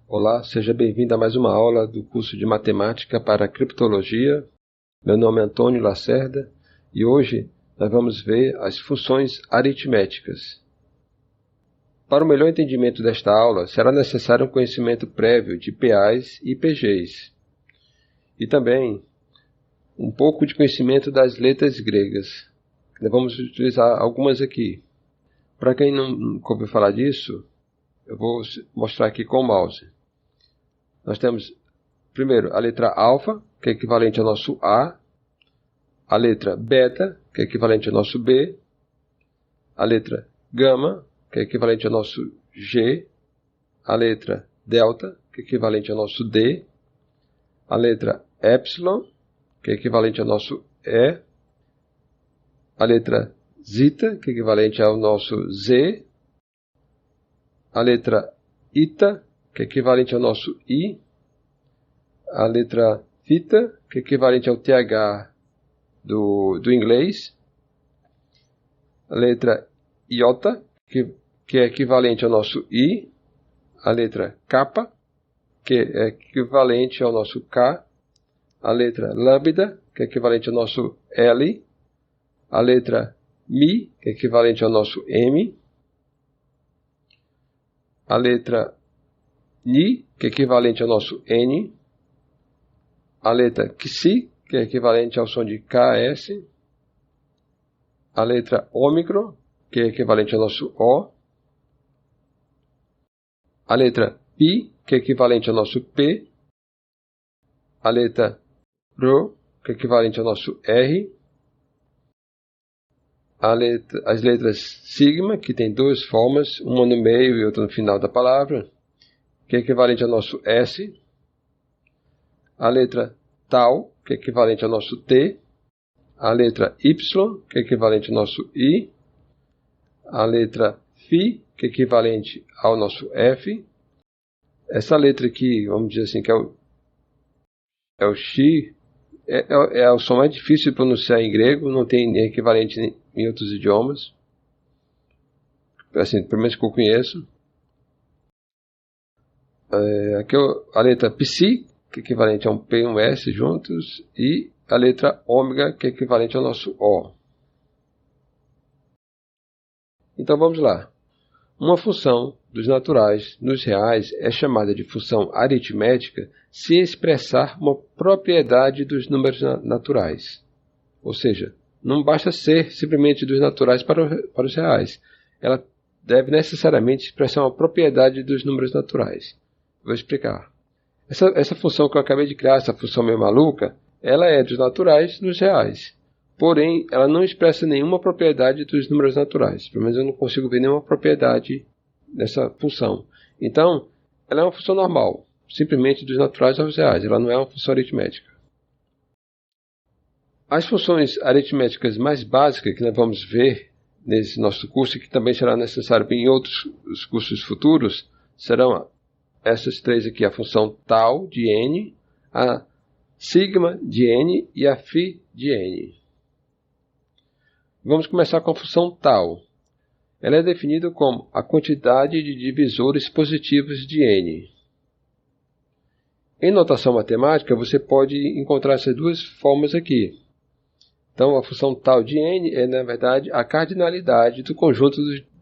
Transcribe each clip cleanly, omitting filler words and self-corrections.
Olá, seja bem-vindo a mais uma aula do curso de Matemática para Criptologia. Meu nome é Antônio Lacerda e hoje nós vamos ver as funções aritméticas. Para o melhor entendimento desta aula, será necessário um conhecimento prévio de PAs e PGs e também um pouco de conhecimento das letras gregas. Nós vamos utilizar algumas aqui. Para quem nunca ouviu falar disso, eu vou mostrar aqui com o mouse. Nós temos, primeiro, a letra alfa, que é equivalente ao nosso A, a letra beta, que é equivalente ao nosso B, a letra gama, que é equivalente ao nosso G, a letra delta, que é equivalente ao nosso D, a letra epsilon, que é equivalente ao nosso E, a letra zeta, que é equivalente ao nosso Z, a letra eta, que é equivalente ao nosso I, a letra theta, que é equivalente ao TH do inglês, a letra iota, que é equivalente ao nosso I, a letra kappa, que é equivalente ao nosso K, a letra lambda, que é equivalente ao nosso L, a letra Mi, que é equivalente ao nosso M, a letra Ni, que é equivalente ao nosso N, a letra Xi, que é equivalente ao som de KS, a letra Ômicron, que é equivalente ao nosso O, a letra Pi, que é equivalente ao nosso P, a letra Rho, que é equivalente ao nosso R, as letras sigma, que tem duas formas, uma no meio e outra no final da palavra, que é equivalente ao nosso S, a letra tau, que é equivalente ao nosso T, a letra Y, que é equivalente ao nosso I, a letra Φ, que é equivalente ao nosso F, essa letra aqui, vamos dizer assim, que é o X, é o som mais difícil de pronunciar em grego, não tem equivalente em outros idiomas, assim, pelo menos que eu conheço. Aqui a letra Psi, que é equivalente a um P e um S juntos, e a letra ômega, que é equivalente ao nosso O. Então vamos lá. Uma função dos naturais nos reais é chamada de função aritmética se expressar uma propriedade dos números naturais. Ou seja, não basta ser simplesmente dos naturais para os reais. Ela deve necessariamente expressar uma propriedade dos números naturais. Vou explicar. Essa função que eu acabei de criar, essa função meio maluca, ela é dos naturais nos reais. Porém, ela não expressa nenhuma propriedade dos números naturais. Pelo menos eu não consigo ver nenhuma propriedade dessa função. Então, ela é uma função normal, simplesmente dos naturais aos reais. Ela não é uma função aritmética. As funções aritméticas mais básicas que nós vamos ver nesse nosso curso, e que também será necessário em outros cursos futuros, serão essas três aqui, a função tau de n, a sigma de n e a φ de n. Vamos começar com a função tau. Ela é definida como a quantidade de divisores positivos de n. Em notação matemática, você pode encontrar essas duas formas aqui. Então, a função tau de n é, na verdade, a cardinalidade do conjunto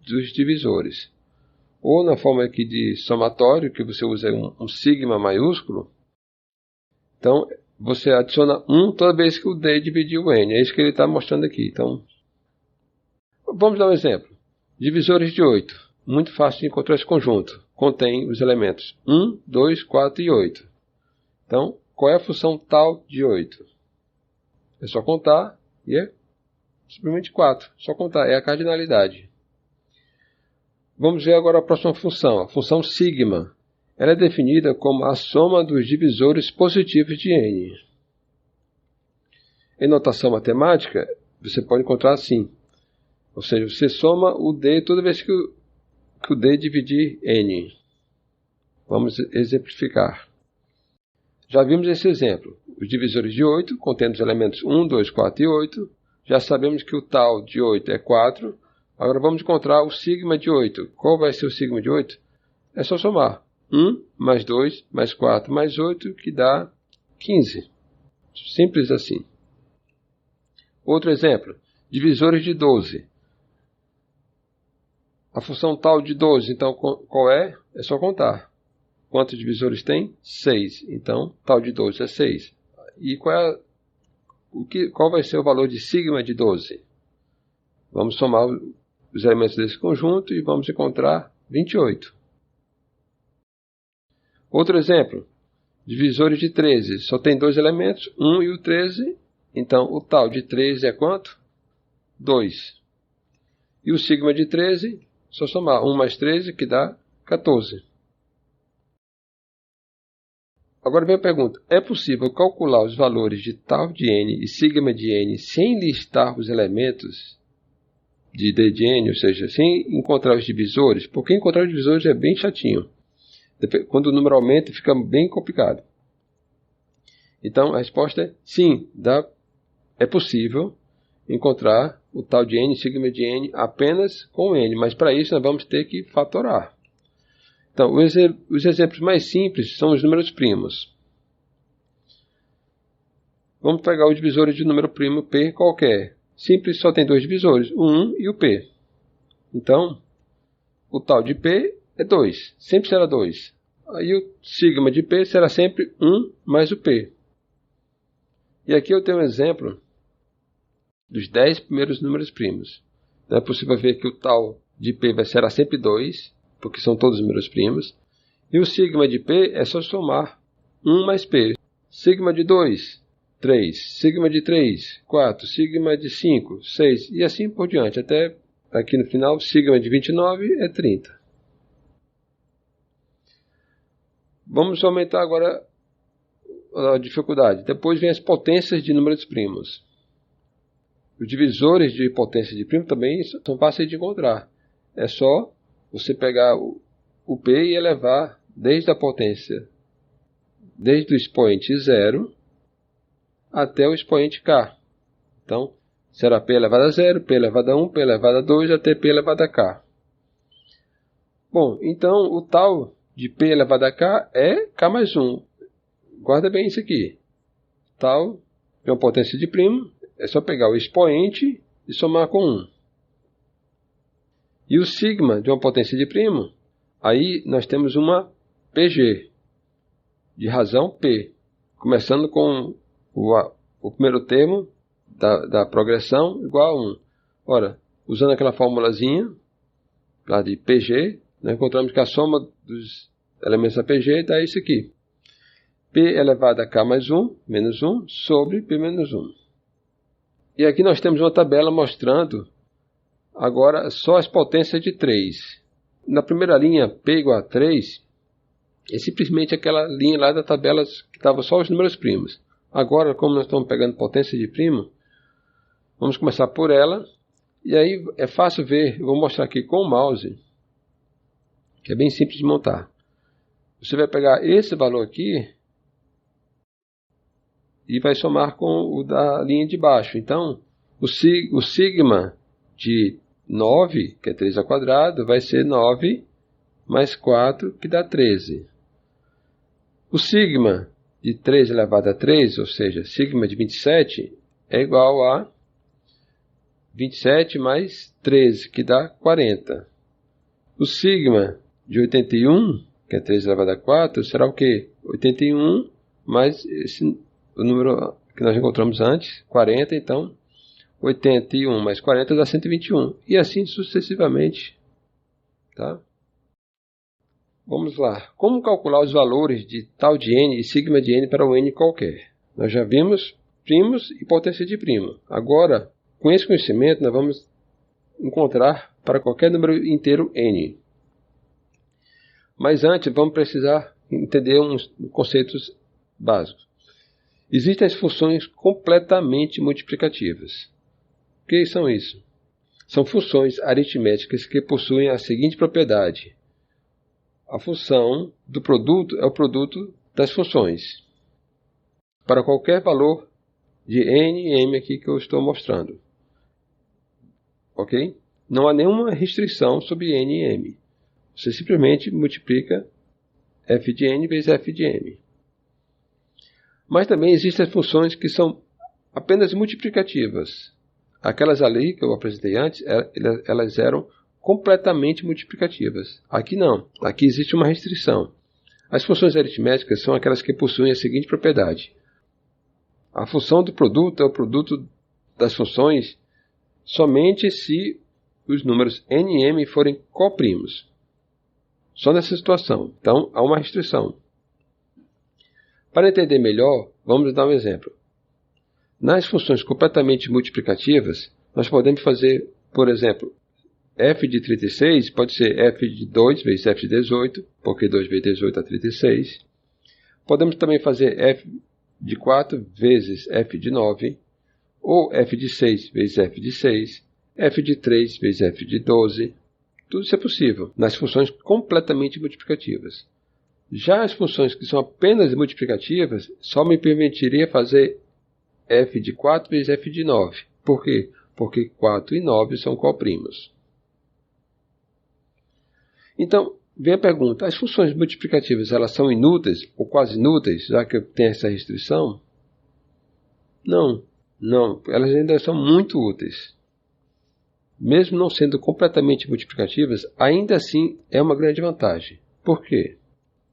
dos divisores. Ou na forma aqui de somatório, que você usa um sigma maiúsculo. Então, você adiciona 1 toda vez que o d dividir o n. É isso que ele está mostrando aqui. Então, vamos dar um exemplo. Divisores de 8. Muito fácil de encontrar esse conjunto. Contém os elementos 1, 2, 4 e 8. Então, qual é a função tau de 8? É só contar e é simplesmente 4. Só contar, é a cardinalidade. Vamos ver agora a próxima função, a função sigma. Ela é definida como a soma dos divisores positivos de n. Em notação matemática, você pode encontrar assim. Ou seja, você soma o d toda vez que o d dividir n. Vamos exemplificar. Já vimos esse exemplo. Os divisores de 8 contendo os elementos 1, 2, 4 e 8. Já sabemos que o tau de 8 é 4. Agora vamos encontrar o sigma de 8. Qual vai ser o sigma de 8? É só somar. 1 mais 2 mais 4 mais 8, que dá 15. Simples assim. Outro exemplo, divisores de 12. A função tal de 12, então qual é? É só contar. Quantos divisores tem? 6. Então, tal de 12 é 6. E qual vai ser o valor de sigma de 12? Vamos somar os elementos desse conjunto e vamos encontrar 28. Outro exemplo, divisores de 13. Só tem dois elementos, 1 e o 13. Então, o tal de 13 é quanto? 2. E o sigma de 13, só somar 1 mais 13, que dá 14. Agora vem a pergunta, é possível calcular os valores de tal de n e sigma de n sem listar os elementos de d de n, ou seja, sem encontrar os divisores? Porque encontrar os divisores é bem chatinho. Quando o número aumenta, fica bem complicado. Então, a resposta é sim, é possível encontrar o tal de n, sigma de n, apenas com n, mas para isso nós vamos ter que fatorar. Então, os exemplos mais simples são os números primos. Vamos pegar os divisores de número primo p qualquer. Simples, só tem dois divisores, o 1 e o p. Então, o tal de p é 2, sempre será 2. Aí o sigma de p será sempre 1 mais o p. E aqui eu tenho um exemplo dos 10 primeiros números primos. Então é possível ver que o tal de p será sempre 2, porque são todos números primos. E o sigma de p é só somar 1 mais p. Sigma de 2, 3. Sigma de 3, 4. Sigma de 5, 6. E assim por diante. Até aqui no final, sigma de 29 é 30. Vamos aumentar agora a dificuldade. Depois vem as potências de números primos. Os divisores de potência de primo também são fáceis de encontrar. É só você pegar o p e elevar desde a potência, desde o expoente 0 até o expoente k. Então, será p elevado a 0, p elevado a 1, p elevado a 2, até p elevado a k. Bom, então o tal de p elevado a k é k mais 1. Guarda bem isso aqui. Tal de uma potência de primo, é só pegar o expoente e somar com 1. E o sigma de uma potência de primo, aí nós temos uma PG, de razão P, começando com o primeiro termo da progressão igual a 1. Ora, usando aquela formulazinha lá de PG, nós encontramos que a soma dos elementos da PG dá isso aqui. P elevado a k mais 1, menos 1, sobre P menos 1. E aqui nós temos uma tabela mostrando agora só as potências de 3. Na primeira linha, P igual a 3, é simplesmente aquela linha lá da tabela que estava só os números primos. Agora, como nós estamos pegando potência de primo, vamos começar por ela. E aí é fácil ver, eu vou mostrar aqui com o mouse, que é bem simples de montar. Você vai pegar esse valor aqui e vai somar com o da linha de baixo. Então, o sigma de 9, que é 3 ao quadrado, vai ser 9 mais 4, que dá 13. O sigma de 3 elevado a 3, ou seja, sigma de 27, é igual a 27 mais 13, que dá 40. O sigma de 81, que é 3 elevado a 4, será o quê? 81 mais o número que nós encontramos antes, 40, então 81 mais 40 dá 121. E assim sucessivamente. Tá? Vamos lá. Como calcular os valores de tal de n e sigma de n para um n qualquer? Nós já vimos primos e potência de primo. Agora, com esse conhecimento, nós vamos encontrar para qualquer número inteiro n. Mas antes, vamos precisar entender uns conceitos básicos. Existem as funções completamente multiplicativas. O que são isso? São funções aritméticas que possuem a seguinte propriedade. A função do produto é o produto das funções. Para qualquer valor de n e m aqui que eu estou mostrando. Ok? Não há nenhuma restrição sobre n e m. Você simplesmente multiplica f de n vezes f de m. Mas também existem as funções que são apenas multiplicativas. Aquelas ali que eu apresentei antes, elas eram completamente multiplicativas. Aqui não. Aqui existe uma restrição. As funções aritméticas são aquelas que possuem a seguinte propriedade. A função do produto é o produto das funções somente se os números n e m forem coprimos. Só nessa situação. Então, há uma restrição. Para entender melhor, vamos dar um exemplo. Nas funções completamente multiplicativas, nós podemos fazer, por exemplo, f de 36 pode ser f de 2 vezes f de 18, porque 2 vezes 18 é 36. Podemos também fazer f de 4 vezes f de 9, ou f de 6 vezes f de 6, f de 3 vezes f de 12. Tudo isso é possível nas funções completamente multiplicativas. Já as funções que são apenas multiplicativas, só me permitiria fazer f de 4 vezes f de 9. Por quê? Porque 4 e 9 são coprimos. Então, vem a pergunta, as funções multiplicativas elas são inúteis ou quase inúteis, já que tem essa restrição? Não, elas ainda são muito úteis. Mesmo não sendo completamente multiplicativas, ainda assim é uma grande vantagem. Por quê?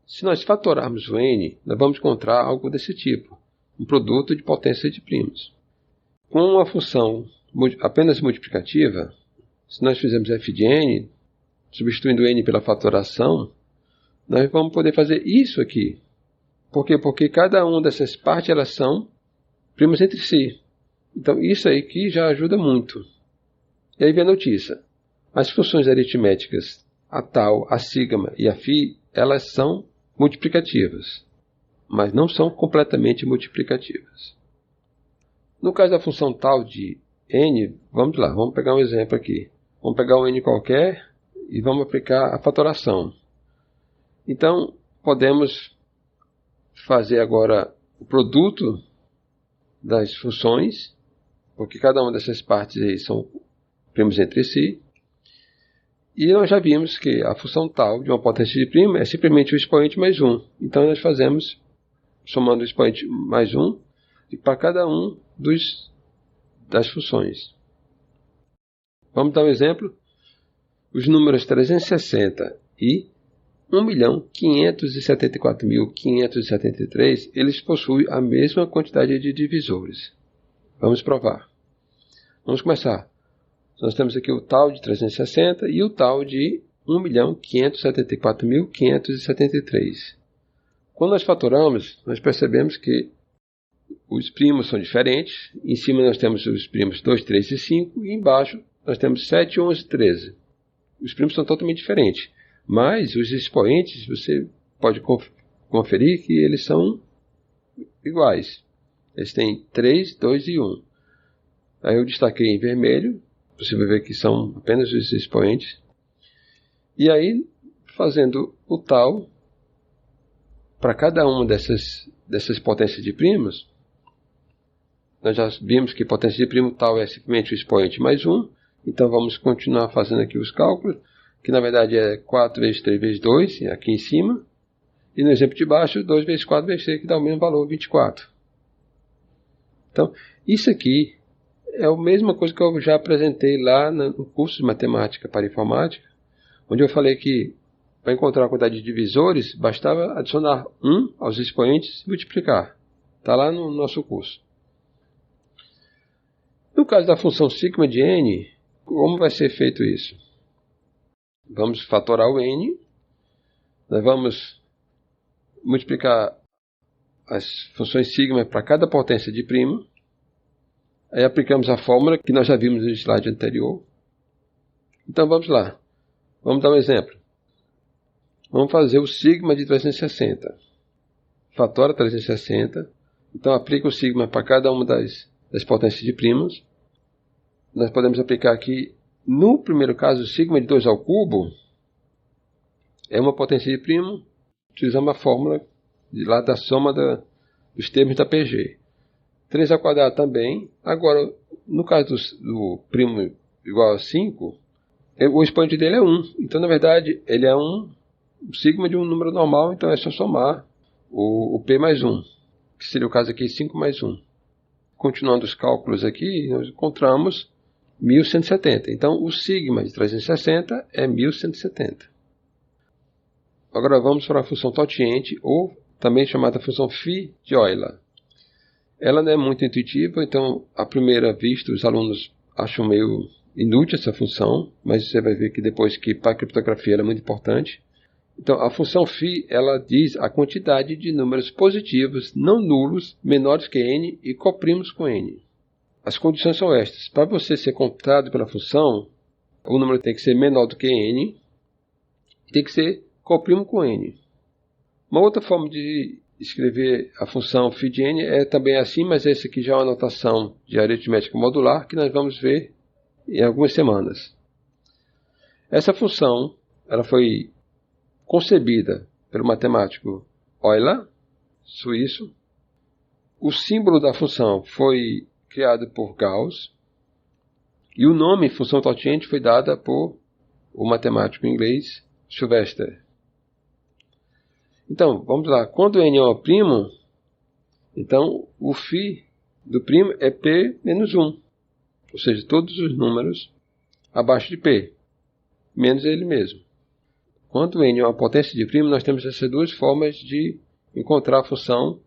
Se nós fatorarmos o n, nós vamos encontrar algo desse tipo, um produto de potência de primos. Com uma função apenas multiplicativa, se nós fizermos f de n, substituindo n pela fatoração, nós vamos poder fazer isso aqui. Por quê? Porque cada uma dessas partes elas são primas entre si. Então isso aí que já ajuda muito. E aí vem a notícia. As funções aritméticas, a tal, a sigma e a φ, elas são multiplicativas, mas não são completamente multiplicativas. No caso da função tal de n, vamos lá, vamos pegar um exemplo aqui. Vamos pegar um n qualquer e vamos aplicar a fatoração. Então, podemos fazer agora o produto das funções, porque cada uma dessas partes aí são primos entre si. E nós já vimos que a função tal de uma potência de prima é simplesmente o expoente mais 1. Então nós fazemos, somando o expoente mais 1, para cada um das funções. Vamos dar um exemplo. Os números 360 e 1.574.573, eles possuem a mesma quantidade de divisores. Vamos provar. Vamos começar. Nós temos aqui o tal de 360 e o tal de 1.574.573. Quando nós fatoramos, nós percebemos que os primos são diferentes. Em cima nós temos os primos 2, 3 e 5 e embaixo nós temos 7, 11 e 13. Os primos são totalmente diferentes, mas os expoentes você pode conferir que eles são iguais. Eles têm 3, 2 e 1. Aí eu destaquei em vermelho. Você vai ver que são apenas os expoentes. E aí, fazendo o tal, para cada uma dessas potências de primos, nós já vimos que potência de primo tal é simplesmente o expoente mais 1. Então vamos continuar fazendo aqui os cálculos, que na verdade é 4 vezes 3 vezes 2, aqui em cima. E no exemplo de baixo, 2 vezes 4 vezes 3, que dá o mesmo valor, 24. Então, isso aqui é a mesma coisa que eu já apresentei lá no curso de matemática para informática, onde eu falei que para encontrar a quantidade de divisores, bastava adicionar 1 aos expoentes e multiplicar. Está lá no nosso curso. No caso da função sigma de n, como vai ser feito isso? Vamos fatorar o n, nós vamos multiplicar as funções sigma para cada potência de primo. Aí aplicamos a fórmula que nós já vimos no slide anterior. Então vamos lá. Vamos dar um exemplo. Vamos fazer o sigma de 360. Fatora 360. Então aplica o sigma para cada uma das potências de primos. Nós podemos aplicar aqui, no primeiro caso, o sigma de 2 ao cubo é uma potência de primo. Utilizamos a fórmula de lá da soma dos termos da PG. 3 ao quadrado também. Agora, no caso do primo igual a 5, o expoente dele é 1. Então, na verdade, ele é 1 o sigma de um número normal, então é só somar o P mais 1, que seria o caso aqui 5 mais 1. Continuando os cálculos aqui, nós encontramos 1170. Então, o sigma de 360 é 1170. Agora vamos para a função totiente, ou também chamada função phi de Euler. Ela não é muito intuitiva, então, à primeira vista, os alunos acham meio inútil essa função, mas você vai ver que depois que para a criptografia ela é muito importante. Então, a função φ, ela diz a quantidade de números positivos não nulos menores que n e coprimos com n. As condições são estas. Para você ser computado pela função, o número tem que ser menor do que n e tem que ser coprimo com n. Uma outra forma de escrever a função φ de n é também assim, mas essa aqui já é uma notação de aritmética modular que nós vamos ver em algumas semanas. Essa função ela foi concebida pelo matemático Euler, suíço. O símbolo da função foi criado por Gauss e o nome função totiente foi dado por o matemático inglês Sylvester. Então, vamos lá. Quando n é um primo, então o φ do primo é p menos 1. Ou seja, todos os números abaixo de p, menos ele mesmo. Quando n é uma potência de primo, nós temos essas duas formas de encontrar a função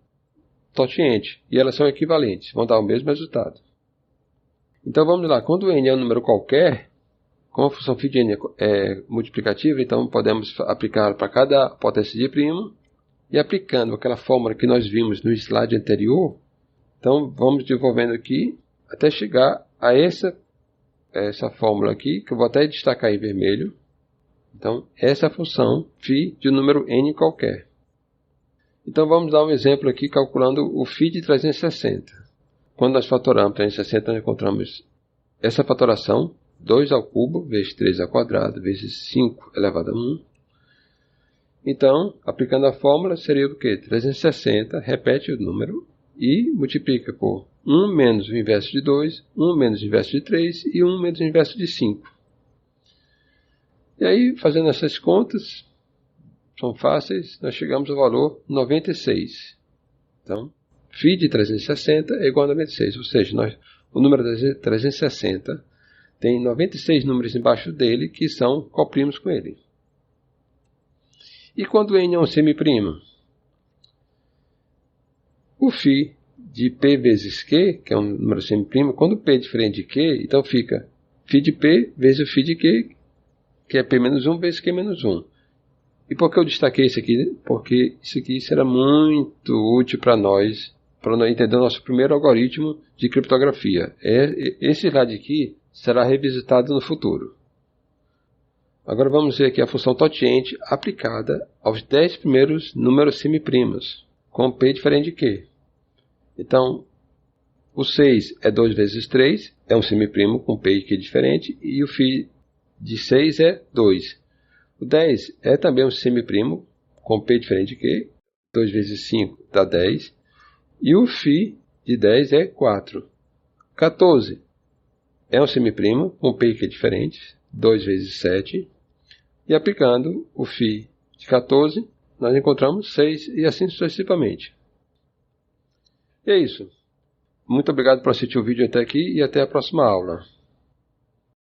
totiente. E elas são equivalentes, vão dar o mesmo resultado. Então vamos lá. Quando n é um número qualquer, como a função φ de n é multiplicativa, então podemos aplicar para cada potência de primo. E aplicando aquela fórmula que nós vimos no slide anterior, então vamos desenvolvendo aqui até chegar a essa fórmula aqui, que eu vou até destacar em vermelho. Então, essa é a função φ de um número n qualquer. Então, vamos dar um exemplo aqui calculando o φ de 360. Quando nós fatoramos 360, nós encontramos essa fatoração, 2 ao cubo, vezes 3 ao quadrado, vezes 5 elevado a 1. Então, aplicando a fórmula, seria o quê? 360, repete o número e multiplica por 1 menos o inverso de 2, 1 menos o inverso de 3 e 1 menos o inverso de 5. E aí, fazendo essas contas, são fáceis, nós chegamos ao valor 96. Então, φ de 360 é igual a 96, ou seja, o número 360 tem 96 números embaixo dele que são coprimos com ele. E quando n é um semiprimo? O φ de p vezes q, que é um número semiprimo, quando p é diferente de q, então fica φ de p vezes o φ de q, que é p menos 1 vezes q menos 1. E por que eu destaquei isso aqui? Porque isso aqui será muito útil para nós entender o nosso primeiro algoritmo de criptografia. Esse slide aqui será revisitado no futuro. Agora vamos ver aqui a função totiente aplicada aos 10 primeiros números semiprimos, com p diferente de q. Então, o 6 é 2 vezes 3, é um semiprimo com p e q diferente, e o φ de 6 é 2. O 10 é também um semiprimo com p diferente de q, 2 vezes 5 dá 10, e o φ de 10 é 4. 14 é um semiprimo com p e q diferentes, 2 vezes 7, e aplicando o φ de 14, nós encontramos 6 e assim sucessivamente. E é isso. Muito obrigado por assistir o vídeo até aqui e até a próxima aula.